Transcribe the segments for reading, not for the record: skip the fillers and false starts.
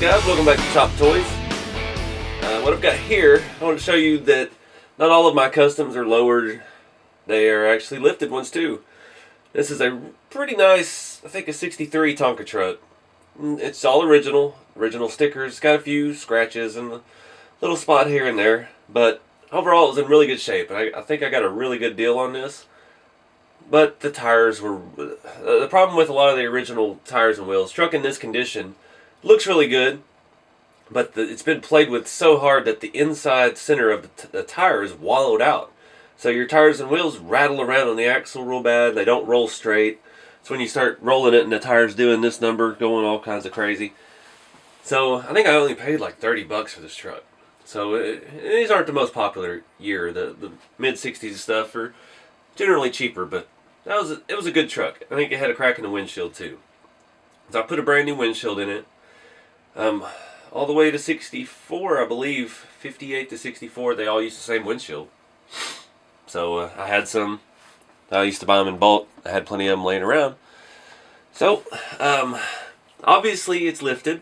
guys? Welcome back to Chop Toys. What I've got here, I want to show you that not all of my customs are lowered. They are actually lifted ones too. This is a pretty nice, I think a 63 Tonka truck. It's all original stickers. It's got a few scratches and a little spot here and there. But overall it was in really good shape. And I think I got a really good deal on this. But the tires were... the problem with a lot of the original tires and wheels, truck in this condition, looks really good. But it's been played with so hard that the inside center of the tire is wallowed out. So your tires and wheels rattle around on the axle real bad. They don't roll straight. So when you start rolling it and the tire's doing this number, going all kinds of crazy. So I think I only paid like $30 for this truck. So these aren't the most popular year. The mid-60s stuff are generally cheaper, but it was a good truck. I think it had a crack in the windshield too. So I put a brand new windshield in it. All the way to 64, I believe, 58 to 64, they all used the same windshield. So I had some. I used to buy them in bulk. I had plenty of them laying around. So, obviously it's lifted.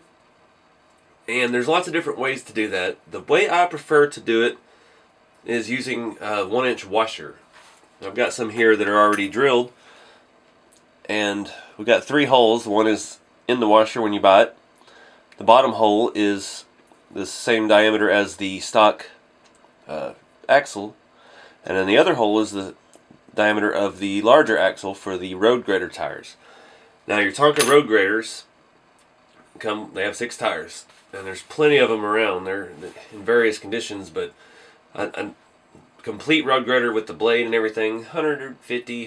And there's lots of different ways to do that. The way I prefer to do it is using a 1-inch washer. I've got some here that are already drilled. And we've got 3 holes. One is in the washer when you buy it. The bottom hole is the same diameter as the stock axle. And then the other hole is the diameter of the larger axle for the road grader tires. Now your Tonka road graders they have 6 tires, and there's plenty of them around. They're in various conditions, but a complete road grader with the blade and everything, $150,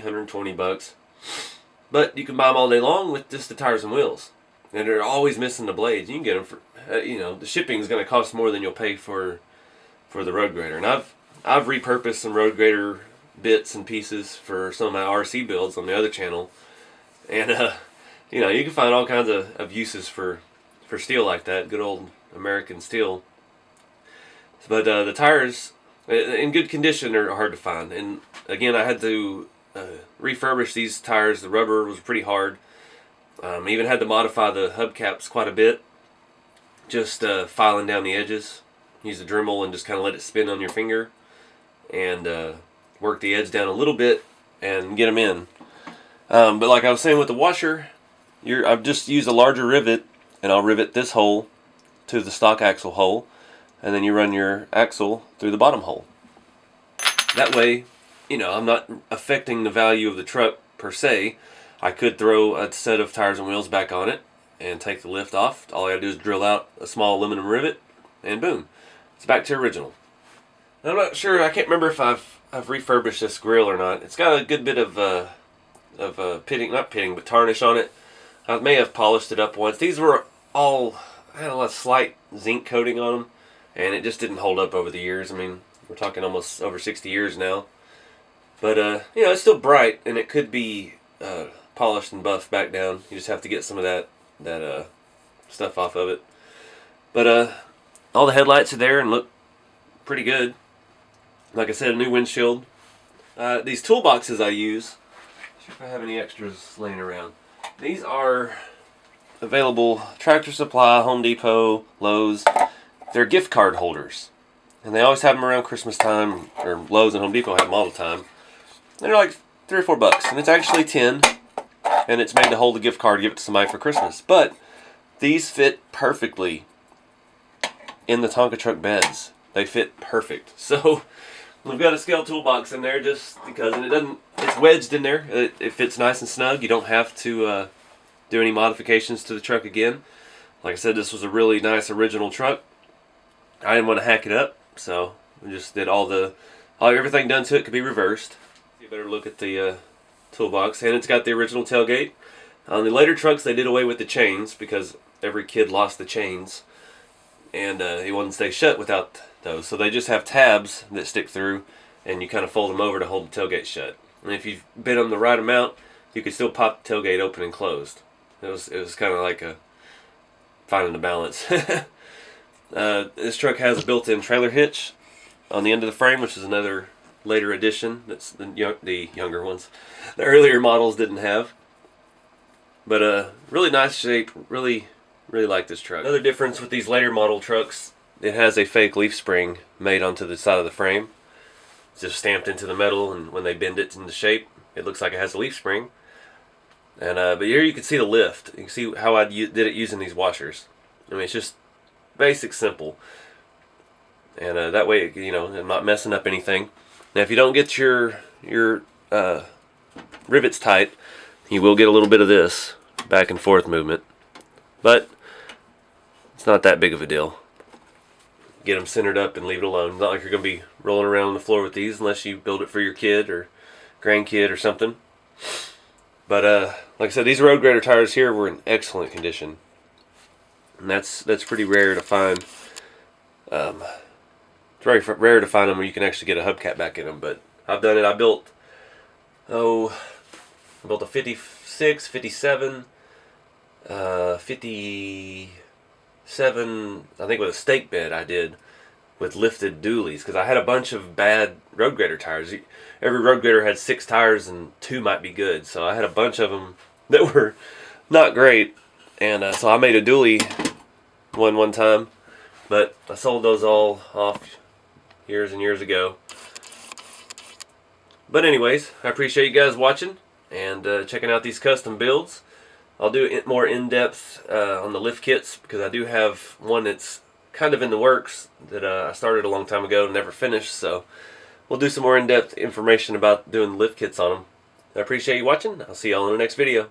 $120. But you can buy them all day long with just the tires and wheels, and they're always missing the blades. You can get them for the shipping is going to cost more than you'll pay for the road grader. And I've repurposed some road grader bits and pieces for some of my RC builds on the other channel, and you can find all kinds of uses for steel like that, good old American steel. But the tires in good condition are hard to find, and again I had to refurbish these tires. The rubber was pretty hard. Even had to modify the hubcaps quite a bit, just filing down the edges. Use a Dremel and just kind of let it spin on your finger, and work the edge down a little bit and get them in. But like I was saying with the washer, I've just used a larger rivet, and I'll rivet this hole to the stock axle hole, and then you run your axle through the bottom hole. That way, I'm not affecting the value of the truck per se. I could throw a set of tires and wheels back on it and take the lift off. All I gotta do is drill out a small aluminum rivet, and boom, it's back to original. I'm not sure. I can't remember if I've refurbished this grill or not. It's got a good bit of pitting, not pitting, but tarnish on it. I may have polished it up once. These were all had a slight zinc coating on them, and it just didn't hold up over the years. I mean, we're talking almost over 60 years now. But it's still bright, and it could be polished and buffed back down. You just have to get some of that stuff off of it. But all the headlights are there and look pretty good. Like I said, a new windshield. These toolboxes I use, not sure if I have any extras laying around. These are available Tractor Supply, Home Depot, Lowe's. They're gift card holders, and they always have them around Christmas time, or Lowe's and Home Depot have them all the time. They're like $3 or $4, and it's actually 10, and it's made to hold a gift card to give it to somebody for Christmas. But these fit perfectly in the Tonka truck beds. They fit perfect. So we've got a scale toolbox in there just because, and it's wedged in there. It fits nice and snug. You don't have to do any modifications to the truck again. Like I said, this was a really nice original truck. I didn't want to hack it up, so we just did everything done to it could be reversed. You better look at the toolbox, and it's got the original tailgate. On the later trucks, they did away with the chains because every kid lost the chains, and he wouldn't stay shut without those. So they just have tabs that stick through, and you kind of fold them over to hold the tailgate shut. And if you bent them the right amount, you could still pop the tailgate open and closed. It was kind of like finding the balance. This truck has a built-in trailer hitch on the end of the frame, which is another later addition. That's the younger ones. The earlier models didn't have. But really nice shape, really Really like this truck. Another difference with these later model trucks, it has a fake leaf spring made onto the side of the frame. It's just stamped into the metal, and when they bend it into shape, it looks like it has a leaf spring. And but here you can see the lift. You can see how I did it using these washers. I mean, it's just basic, simple. And that way, you know, I'm not messing up anything. Now, if you don't get your rivets tight, you will get a little bit of this back and forth movement. But it's not that big of a deal. Get them centered up and leave it alone. It's not like you're going to be rolling around on the floor with these unless you build it for your kid or grandkid or something. But like I said, these road grader tires here were in excellent condition, and that's pretty rare to find. It's very rare to find them where you can actually get a hubcap back in them. But I've done it. I built a 56, 57, 57. I think with a stake bed I did with lifted dualies, because I had a bunch of bad road grader tires. Every road grader had 6 tires and 2 might be good, so I had a bunch of them that were not great, and so I made a dually one time, but I sold those all off years and years ago. But anyways, I appreciate you guys watching and checking out these custom builds. I'll do more in-depth on the lift kits, because I do have one that's kind of in the works that I started a long time ago and never finished, so we'll do some more in-depth information about doing lift kits on them. I appreciate you watching. I'll see y'all in the next video.